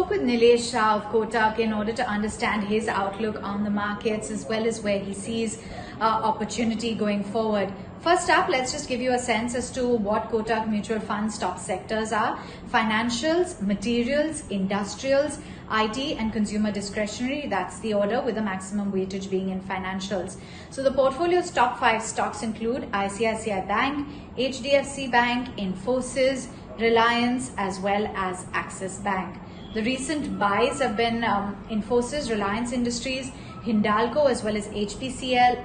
spoke with Nilesh Shah of Kotak in order to understand his outlook on the markets as well as where he sees opportunity going forward. First up, let's just give you a sense as to what Kotak Mutual Fund's top sectors are. Financials, materials, industrials, IT and consumer discretionary. That's the order, with the maximum weightage being in financials. So the portfolio's top 5 stocks include ICICI Bank, HDFC Bank, Infosys, Reliance as well as Axis Bank. The recent buys have been Infosys, Reliance Industries, Hindalco as well as BPCL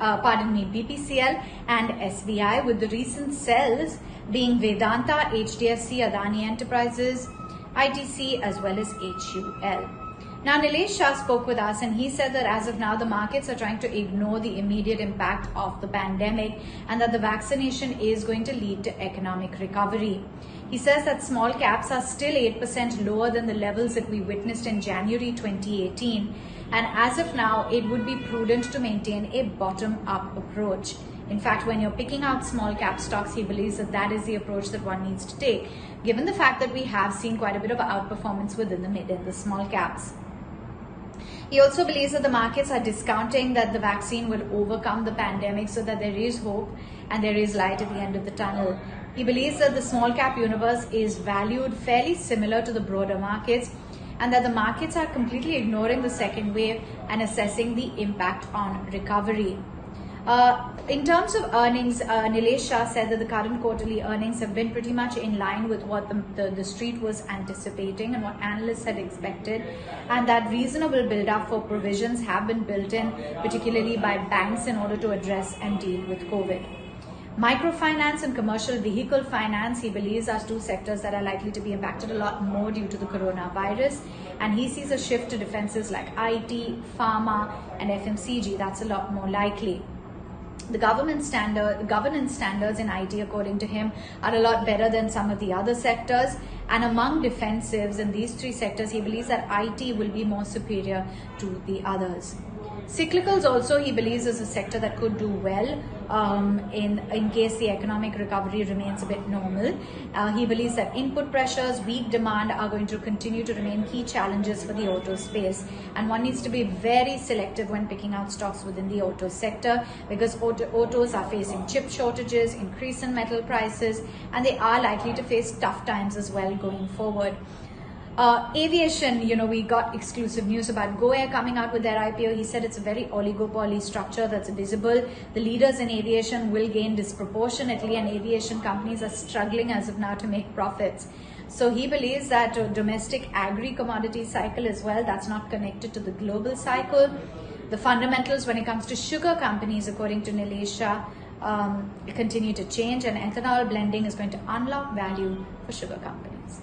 and SBI, with the recent sells being Vedanta, HDFC, Adani Enterprises, ITC as well as HUL. Now, Nilesh Shah spoke with us and he said that as of now, the markets are trying to ignore the immediate impact of the pandemic and that the vaccination is going to lead to economic recovery. He says that small caps are still 8% lower than the levels that we witnessed in January 2018. And as of now, it would be prudent to maintain a bottom-up approach. In fact, when you're picking out small cap stocks, he believes that that is the approach that one needs to take, given the fact that we have seen quite a bit of outperformance within the mid and the small caps. He also believes that the markets are discounting that the vaccine will overcome the pandemic, so that there is hope and there is light at the end of the tunnel. He believes that the small cap universe is valued fairly similar to the broader markets, and that the markets are completely ignoring the second wave and assessing the impact on recovery. In terms of earnings, Nilesh Shah said that the current quarterly earnings have been pretty much in line with what the street was anticipating and what analysts had expected, and that reasonable build-up for provisions have been built in, particularly by banks, in order to address and deal with COVID. Microfinance and commercial vehicle finance, he believes, are two sectors that are likely to be impacted a lot more due to the coronavirus, and he sees a shift to defenses like IT, Pharma and FMCG. That's a lot more likely. The governance standards in IT, according to him, are a lot better than some of the other sectors. And among defensives in these three sectors, he believes that IT will be more superior to the others. Cyclicals also, he believes, is a sector that could do well in case the economic recovery remains a bit normal. He believes that input pressures, weak demand are going to continue to remain key challenges for the auto space. And one needs to be very selective when picking out stocks within the auto sector, because autos are facing chip shortages, increase in metal prices, and they are likely to face tough times as well going forward. Aviation, we got exclusive news about Go Air coming out with their IPO. He said it's a very oligopoly structure that's visible. The leaders in aviation will gain disproportionately, and aviation companies are struggling as of now to make profits. So he believes that domestic agri-commodity cycle as well, that's not connected to the global cycle. The fundamentals when it comes to sugar companies, according to Nilesh Shah, continue to change, and ethanol blending is going to unlock value for sugar companies.